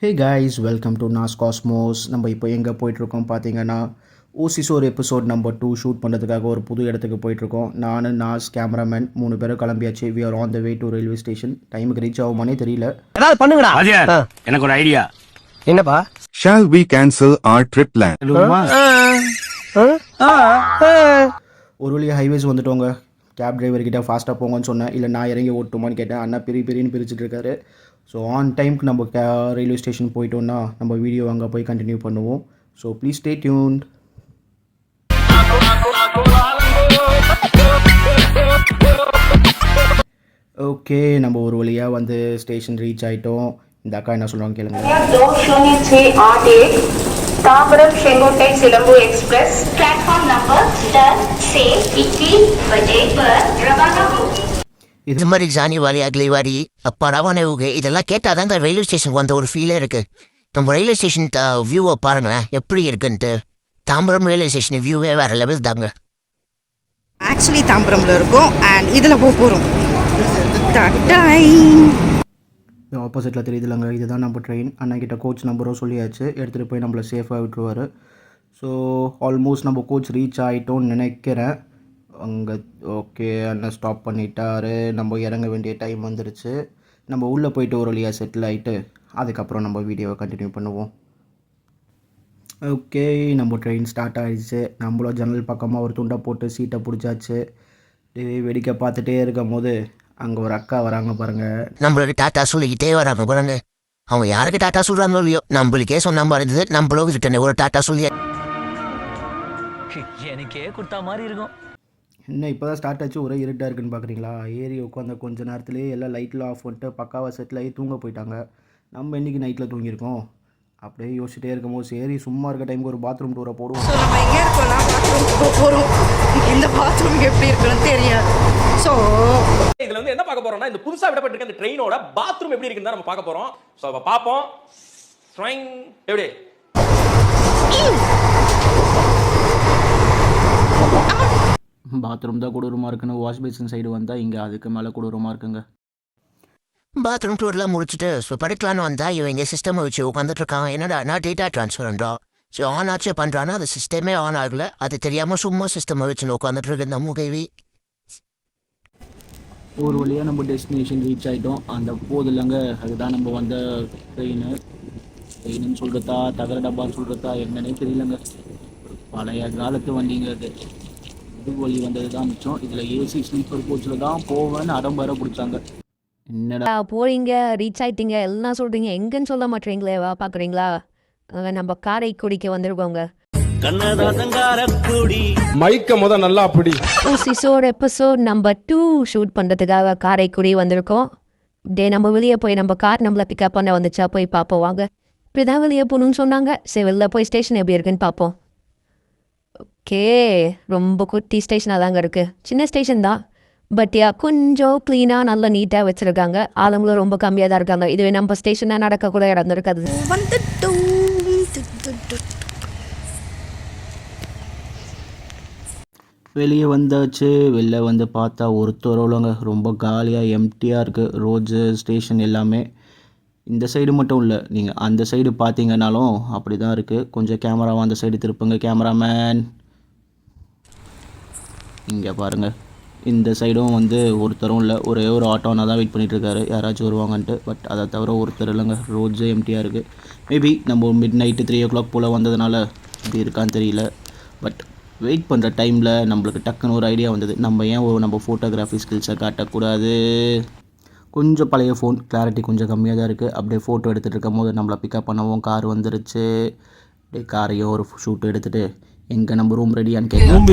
Hey guys welcome to Naz Cosmos. நம்ம இப்போ எங்கே போயிட்டுருக்கோம் பார்த்தீங்கன்னா, ஓசிசோர் எபிசோட் நம்பர் 2 ஷூட் பண்ணுறதுக்காக ஒரு புது இடத்துக்கு போயிட்டுருக்கோம். நான் நாஸ் கேமராமேன் 3 பேரும் கிளம்பியாச்சு. We are on the way to railway station. டைமுக்கு ரீச் ஆகுமானே தெரியல. ஏதாவது பண்ணுங்கடா. எனக்கு ஒரு ஐடியா. என்னப்பா? Shall we cancel our trip plan? ஒரு வழியாக ஹைவேஸ் வந்துட்டோங்க. கேப் டிரைவர்கிட்ட ஃபாஸ்ட்டாக போங்கன்னு சொன்னேன். இல்லை நான் இறங்கி ஓட்டுமான்னு கேட்டேன். அண்ணா பெரியன்னு பிரிச்சுட்டு இருக்காரு. ஸோ ஆன் டைமுக்கு நம்ம ரயில்வே ஸ்டேஷன் போயிட்டோன்னா நம்ம வீடியோ அங்கே போய் கண்டினியூ பண்ணுவோம். So please stay tuned. Okay, நம்ம ஒரு வழியாக வந்து ஸ்டேஷன் ரீச் ஆகிட்டோம். இந்த அக்கா என்ன சொல்லுவாங்க கேளுங்க. தாம்பரம் செங்கோட்டை சிலம்பு எக்ஸ்பிரஸ் பிளாட்ஃபார்ம் நம்பர் 10 से 21 बजे पर रवाना हो. இது மாதிரி ஜானி வாலி அக்லி வாரி அப்பா ரவானே ஊகே இதெல்லாம் கேட்டால் தான் ரயில்வே ஸ்டேஷனுக்கு வந்த ஒரு ஃபீலே இருக்கு. நம்ம ரயில்வே ஸ்டேஷன் வியூவை பாருங்களேன் எப்படி இருக்குன்ட்டு. தாம்பரம் ரயில்வே ஸ்டேஷன் வியூவே வேற லெவல் தாங்க. ஆக்சுவலி தாம்பரம்ல இருக்கும் அண்ட் இதில் போகிறோம். ஆப்போசிட்டில் தெரியுதுலங்க, இதுதான் நம்ம ட்ரெயின். அண்ணாக்கிட்ட கோச் நம்பரும் சொல்லியாச்சு, எடுத்துகிட்டு போய் நம்மளை சேஃபாக விட்டுருவார். ஸோ ஆல்மோஸ்ட் நம்ம கோச் ரீச் ஆகிட்டோன்னு நினைக்கிறேன். அங்கே ஓகே, அண்ணன் ஸ்டாப் பண்ணிட்டாரு. நம்ம இறங்க வேண்டிய டைம் வந்துருச்சு. நம்ம உள்ளே போயிட்டு ஒரு வழியாக செட்டில் ஆகிட்டு அதுக்கப்புறம் நம்ம வீடியோவை கண்டினியூ பண்ணுவோம். ஓகே, நம்ம ட்ரெயின் ஸ்டார்ட் ஆகிடுச்சு. நம்மளும் ஜன்னல் பக்கமாக ஒரு துண்டை போட்டு சீட்டை பிடிச்சாச்சு. வேடிக்கை பார்த்துட்டே இருக்கும் போது அங்கே ஒரு அக்கா வராங்க பாருங்கள். நம்மளுக்கு டாட்டா சொல்லிக்கிட்டே வராங்க பாருங்க. அவங்க யாருக்கு டாட்டா சொல்கிறாங்களோ இல்லையோ நம்மளுக்கே சொன்ன மாதிரி இருந்தது. நம்மளும் ரிட்டர்ன் ஒரு டாட்டா சொல்லி எனக்கே கொடுத்தா மாதிரி இருக்கும். என்ன இப்போ தான் ஸ்டார்ட் ஆச்சு, ஒரே இருட்டாக இருக்குன்னு பார்க்குறீங்களா? ஏறி உட்காந்த கொஞ்ச நேரத்துலேயே எல்லாம் லைட்டில் ஆஃப் பண்ணிட்டு பக்காவாக செட்டில் ஆகி தூங்க போயிட்டாங்க. நம்ம இன்றைக்கி நைட்டில் தூங்கியிருக்கோம். அப்படியே யோசிச்சுட்டே இருக்கும்போது சரி சும்மா இருக்க டைமுக்கு ஒரு பாத்ரூம் டூரை போடுவோம். ஸோ நம்ம எங்கே இருக்கோம்னா பாத்ரூம் போகிறோம். இந்த பாத்ரூம் எப்படி இருக்குன்னு தெரியாது. ஸோ இதுல வந்து என்ன பார்க்க போறோம்னா, இந்த புதுசா விடப்பட்டிருக்க இந்த ட்ரெயினோட பாத்ரூம் எப்படி இருக்குன்னு தான் நம்ம பார்க்க போறோம். சோ அப்ப பாப்போம். ஸ்ட்ரைங் எப்படி பாத்ரூம் தான் கொடூரமாக இருக்குன்னு வாஷ் பேசின் சைடு வந்தால் இங்கே அதுக்கு மேலே கொடூரமாக இருக்குங்க. பாத்ரூம் டூர்லாம் முடிச்சுட்டு ஸோ படிக்கலான்னு வந்தால் இவங்க சிஸ்டமை வச்சு உட்காந்துட்டு இருக்கான். என்னடா நான் டேட்டா ட்ரான்ஸ்ஃபர் பண்ணுறான். ஸோ ஆன் ஆச்சு பண்ணுறான்னா அது சிஸ்டமே ஆன் ஆகலை. அது தெரியாமல் சும்மா சிஸ்டமை வச்சு உட்காந்துட்டு இருக்கு இந்த மூகேவி. ஒரு வழியாக நம்ம டெஸ்டினேஷன் ரீச் ஆகிட்டோம். அந்த போது இல்லைங்க, அதுதான் நம்ம வந்த ட்ரெயின்னு சொல்கிறதா தகர டப்பான்னு சொல்கிறதா என்னன்னே தெரியலங்க. பழைய காலத்து வண்டிங்க அது. இது வழி வந்தது தான் மிச்சம். இதில் ஏசி ஸ்லீப்பர் கோச்சில் தான் போவேன்னு அடம்பர பிடிச்சாங்க. என்னடா போறீங்க, ரீச் ஆயிட்டீங்க எல்லாம் சொல்கிறீங்க, எங்கன்னு சொல்ல மாட்டேறீங்களே. வா பார்க்குறீங்களா, நம்ம காரைக்குடிக்கு வந்துருக்கோங்க. மைக்க முத நல்லா அப்படி ஓசிசோர் எபிசோட் நம்பர் 2 ஷூட் பண்ணுறதுக்காக காரைக்குடி வந்திருக்கோம். நம்ம வெளியே போய் நம்ம கார் நம்மளை பிக்கப் பண்ண வந்துச்சா போய் பார்ப்போம் வாங்க. இப்படிதான் வெளியே போகணுன்னு சொன்னாங்க. சரி வெளில போய் ஸ்டேஷன் எப்படி இருக்குன்னு பார்ப்போம். ஓகே, ரொம்ப குட்டி ஸ்டேஷனாக தாங்க இருக்குது. சின்ன ஸ்டேஷன் தான், பட் கொஞ்சம் க்ளீனாக நல்லா நீட்டாக வச்சுருக்காங்க. ஆளுங்களும் ரொம்ப கம்மியாக தான் இருக்காங்க. இதுவே நம்ம ஸ்டேஷனாக நடக்கக்கூட இடம் இருக்காது. வெளியே வந்தாச்சு. வெளில வந்து பார்த்தா ஒருத்தரோலங்க ரொம்ப காலியாக எம்டியாக இருக்குது ரோட்ஸு ஸ்டேஷன் எல்லாமே. இந்த சைடு மட்டும் இல்லை, நீங்கள் அந்த சைடு பார்த்தீங்கன்னாலும் அப்படி தான் இருக்குது. கொஞ்சம் கேமராவை அந்த சைடு திருப்புங்க கேமராமேன். இங்கே பாருங்கள், இந்த சைடும் வந்து ஒருத்தரும் இல்லை. ஒரே ஒரு ஆட்டோனா தான் வெயிட் பண்ணிகிட்ருக்காரு யாராச்சும் வருவாங்கன்ட்டு. பட் அதை தவிர ஒருத்தர் இல்லைங்க. ரோட்ஸே எம்டியாக இருக்குது. மேபி நம்ம மிட் நைட்டு 3 o'clock போல் வந்ததுனால இப்படி இருக்கான்னு தெரியல. பட் வெயிட் பண்ணுற டைமில் நம்மளுக்கு டக்குன்னு ஒரு ஐடியா வந்தது, நம்ம ஏன் நம்ம ஃபோட்டோகிராஃபி ஸ்கில்ஸை காட்டக்கூடாது. கொஞ்சம் பழைய ஃபோன், கிளாரிட்டி கொஞ்சம் கம்மியாக தான் இருக்குது. அப்படியே ஃபோட்டோ எடுத்துகிட்டு இருக்கும் போது நம்மளை பிக்கப் பண்ணவும் கார் வந்துருச்சு. அப்படியே காரையும் ஒரு ஷூட் எடுத்துகிட்டு எங்கே நம்ம ரூம் ரெடியான்னு கேட்குறோம்.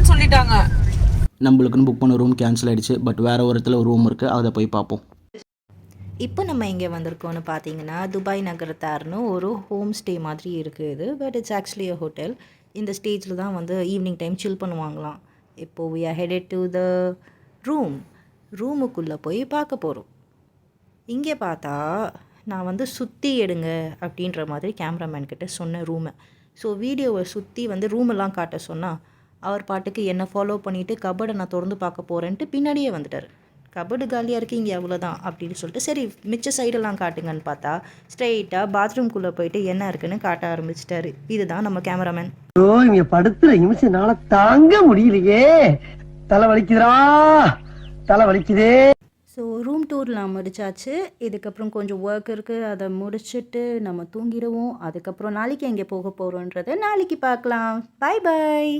சொல்லிட்டாங்க. நம்மளுக்குன்னு புக் பண்ண ரூம் கேன்சல் ஆகிடுச்சு. பட் வேறு ஒரு இடத்துல ஒரு ரூம் இருக்குது, அதை போய் பார்ப்போம். இப்போ நம்ம எங்கே வந்திருக்கோம்னு பார்த்தீங்கன்னா, துபாய் நகரத்தார்னு ஒரு ஹோம் ஸ்டே மாதிரி இருக்குது இது. But it's actually a hotel. இந்த ஸ்டேஜில் தான் வந்து ஈவினிங் டைம் சில் பண்ணுவாங்களாம். இப்போது we are headed to the ரூமுக்குள்ளே போய் பார்க்க போகிறோம். இங்கே பார்த்தா நான் வந்து சுற்றி எடுங்க அப்படின்ற மாதிரி கேமராமேன் கிட்ட சொன்னேன் ரூமை. ஸோ வீடியோவை சுற்றி வந்து ரூமெல்லாம் காட்ட சொன்னால் அவர் பாட்டுக்கு என்னை ஃபாலோ பண்ணிவிட்டு கபடை நான் திறந்து பார்க்க போகிறேன்ட்டு பின்னாடியே வந்துட்டார். கபடு காலியாக இருக்குது இங்கே அவ்வளோதான் அப்படின்னு சொல்லிட்டு சரி மிச்ச சைடெல்லாம் காட்டுங்கன்னு பார்த்தா ஸ்ட்ரெயிட்டாக பாத்ரூம்குள்ளே போயிட்டு என்ன இருக்குன்னு காட்ட ஆரம்பிச்சிட்டாரு. இதுதான் நம்ம கேமராமேன். ஓ இங்க படுத்துற நிமிஷம்னால தாங்க முடியலையே, தலை வலிக்குதுடா, தலை வலிக்குதே. ஸோ ரூம் டூர்லாம் முடிச்சாச்சு. இதுக்கப்புறம் கொஞ்சம் ஒர்க் இருக்குது, அதை முடிச்சுட்டு நம்ம தூங்கிடுவோம். அதுக்கப்புறம் நாளைக்கு எங்கே போக போகிறோன்றதை நாளைக்கு பார்க்கலாம். பாய் பாய்.